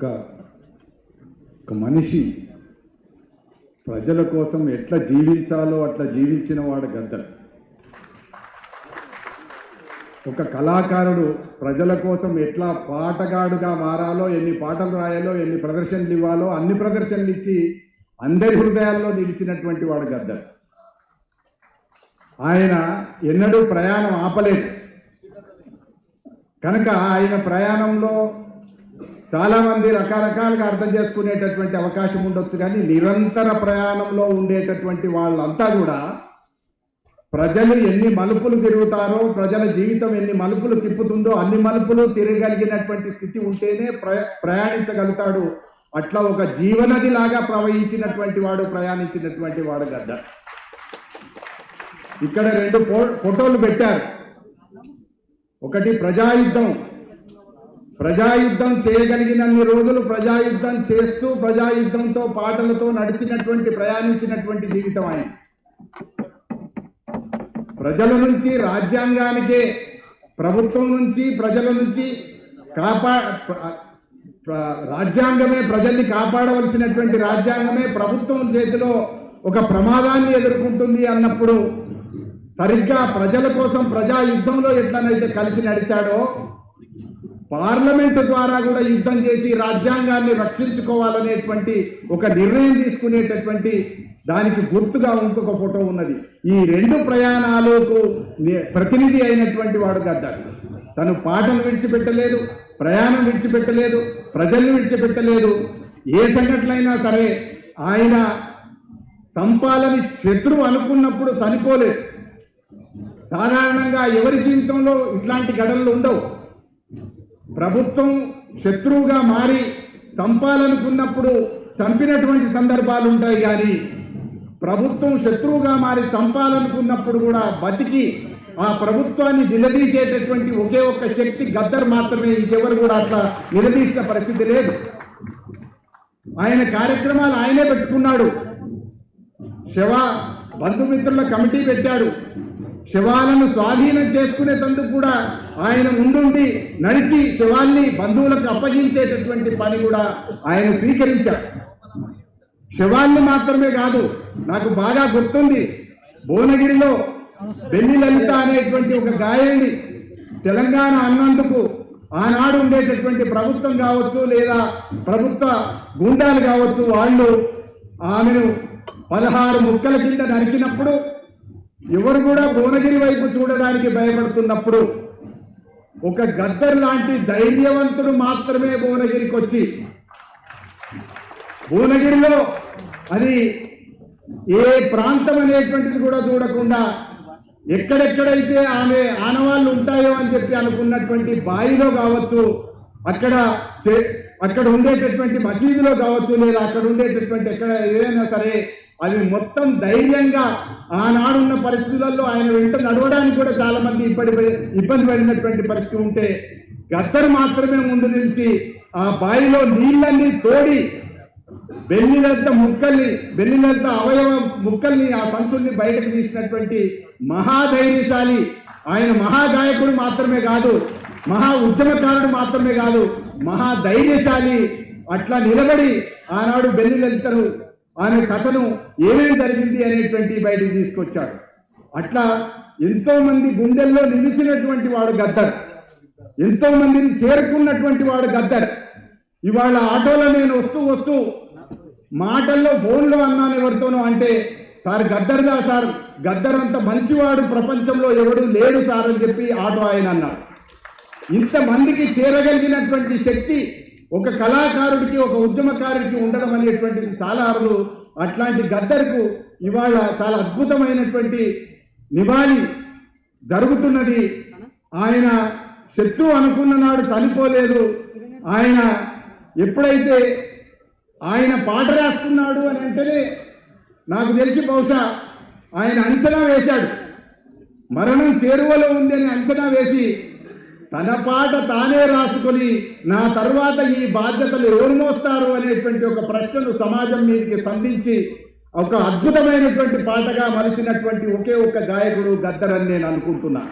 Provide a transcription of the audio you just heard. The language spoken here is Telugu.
ఒక మనిషి ప్రజల కోసం ఎట్లా జీవించాలో అట్లా జీవించిన వాడు గద్దర్. ఒక కళాకారుడు ప్రజల కోసం ఎట్లా పాటగాడుగా మారాలో, ఎన్ని పాటలు రాయాలో, ఎన్ని ప్రదర్శనలు ఇవ్వాలో అన్ని ప్రదర్శనలు ఇచ్చి అందరి హృదయాల్లో నిలిచినటువంటి వాడు గద్దర్. ఆయన ఎన్నడూ ప్రయాణం ఆపలేదు కనుక ఆయన ప్రయాణంలో చాలామంది రకరకాలుగా అర్థం చేసుకునేటటువంటి అవకాశం ఉండొచ్చు, కానీ నిరంతర ప్రయాణంలో ఉండేటటువంటి వాళ్ళంతా కూడా ప్రజలు ఎన్ని మలుపులు తిరుగుతారో, ప్రజల జీవితం ఎన్ని మలుపులు తిప్పుతుందో అన్ని మలుపులు తిరగలిగినటువంటి స్థితి ఉంటేనే ప్రయాణించగలుగుతాడు. అట్లా ఒక జీవనది లాగా ప్రవహించినటువంటి వాడు, ప్రయాణించినటువంటి వాడు గద్దర్. ఇక్కడ 2 ఫోటోలు పెట్టారు. ఒకటి ప్రజాయుద్ధం చేయగలిగినన్ని రోజులు ప్రజాయుద్ధం చేస్తూ ప్రజాయుద్ధంతో పాటలతో నడిచినటువంటి ప్రయాణించినటువంటి జీవితం ఆయన. ప్రజల నుంచి రాజ్యాంగానికే, ప్రభుత్వం నుంచి ప్రజల నుంచి రాజ్యాంగమే ప్రజల్ని కాపాడవలసినటువంటి రాజ్యాంగమే ప్రభుత్వం చేతిలో ఒక ప్రమాదాన్ని ఎదుర్కొంటుంది అన్నప్పుడు సరిగ్గా ప్రజల కోసం ప్రజాయుద్ధంలో ఎట్లనైతే కలిసి నడిచాడో, పార్లమెంటు ద్వారా కూడా యుద్ధం చేసి రాజ్యాంగాన్ని రక్షించుకోవాలనేటువంటి ఒక నిర్ణయం తీసుకునేటటువంటి దానికి గుర్తుగా ఇంకొక ఫోటో ఉన్నది. ఈ 2 ప్రయాణాలకు ప్రతినిధి అయినటువంటి వాడు గద్దర్. తను పాటలు విడిచిపెట్టలేదు, ప్రయాణం విడిచిపెట్టలేదు, ప్రజల్ని విడిచిపెట్టలేదు. ఏ సంఘటనైనా సరే ఆయన చంపాలని శత్రువు అనుకున్నప్పుడు చనిపోలేదు. సాధారణంగా ఎవరి జీవితంలో ఇట్లాంటి ఘటనలు ఉండవు. ప్రభుత్వం శత్రువుగా మారి చంపాలనుకున్నప్పుడు చంపినటువంటి సందర్భాలు ఉంటాయి, కానీ ప్రభుత్వం శత్రువుగా మారి చంపాలనుకున్నప్పుడు కూడా బతికి ఆ ప్రభుత్వాన్ని నిలదీసేటటువంటి ఒకే ఒక్క శక్తి గద్దర్ మాత్రమే. ఇంకెవరు కూడా అట్లా నిలదీసిన పరిస్థితి లేదు. ఆయన కార్యక్రమాలు ఆయనే పెట్టుకున్నాడు. బంధుమిత్రుల కమిటీ పెట్టాడు. శవాలను స్వాధీనం చేసుకునేందుకు కూడా ఆయన ముందుండి నడిచి శవాన్ని బంధువులకు అప్పగించేటటువంటి పని కూడా ఆయన స్వీకరించాడు. శవాన్ని మాత్రమే కాదు, నాకు బాగా గుర్తుంది, భువనగిరిలో బెల్లి లలిత అనేటువంటి ఒక గాయని తెలంగాణ అన్నందుకు ఆనాడు ఉండేటటువంటి ప్రభుత్వం కావచ్చు లేదా ప్రభుత్వ గుండాలు కావచ్చు, వాళ్ళు ఆమెను 16 ముక్కల కింద నరికినప్పుడు ఎవరు కూడా భువనగిరి వైపు చూడడానికి భయపడుతున్నప్పుడు ఒక గద్దర్ లాంటి ధైర్యవంతుడు మాత్రమే భువనగిరికి వచ్చి, భువనగిరిలో అది ఏ ప్రాంతం అనేటువంటిది కూడా చూడకుండా ఎక్కడెక్కడైతే ఆమె ఆనవాళ్ళు ఉంటాయో అని చెప్పి అనుకున్నటువంటి బాయిలో కావచ్చు, అక్కడ ఉండేటటువంటి మసీదులో కావచ్చు, లేదా అక్కడ ఉండేటటువంటి ఎక్కడ ఏదైనా సరే అవి మొత్తం ధైర్యంగా ఆనాడున్న పరిస్థితులలో ఆయన వెంట నడవడానికి కూడా చాలా మంది ఇబ్బంది పడినటువంటి పరిస్థితి ఉంటే గద్దర్ మాత్రమే ముందు నిలిచి ఆ బావిలో నీళ్ళన్నీ తోడి బెల్లిలత అవయవ ముక్కల్ని, ఆ సంతుల్ని బయటకు తీసినటువంటి మహాధైర్యశాలి ఆయన. మహాగాయకుడు మాత్రమే కాదు, మహా ఉద్యమకారుడు మాత్రమే కాదు, మహాధైర్యశాలి. అట్లా నిలబడి ఆనాడు బెల్లిలతను, ఆమె కథను ఏమేమి జరిగింది అనేటువంటి బయటకు తీసుకొచ్చాడు. అట్లా ఎంతో మంది గుండెల్లో నిలిచినటువంటి వాడు గద్దర్, ఎంతో మందిని చేరుకున్నటువంటి వాడు గద్దర్. ఇవాళ ఆటోలో నేను వస్తూ మాటల్లో ఫోన్లో అన్నాను ఎవరితోనో అంటే, సార్ గద్దర్దా సార్, గద్దర్ అంత మంచివాడు ప్రపంచంలో ఎవడు లేడు సార్ అని చెప్పి ఆటో ఆయన అన్నాడు. ఇంతమందికి చేరగలిగినటువంటి శక్తి ఒక కళాకారుడికి, ఒక ఉద్యమకారుడికి ఉండడం అనేటువంటిది చాలా అరుదు. అట్లాంటి గద్దర్కు ఇవాళ చాలా అద్భుతమైనటువంటి నివాళి జరుగుతున్నది. ఆయన శత్రువు అనుకున్న నాడు చనిపోలేదు. ఆయన ఎప్పుడైతే ఆయన పాట రాసుకున్నాడు అని అంటేనే నాకు తెలిసి బహుశా ఆయన అంచనా వేశాడు, మరణం చేరువలో ఉంది అని అంచనా వేసి తన పాట తానే రాసుకొని నా తర్వాత ఈ బాధ్యతలు ఎవరు మోస్తారు అనేటువంటి ఒక ప్రశ్నను సమాజం మీదకి సంధించి ఒక అద్భుతమైనటువంటి పాటగా మలిచినటువంటి ఒకే ఒక్క గాయకుడు గద్దర్ అని నేను అనుకుంటున్నా.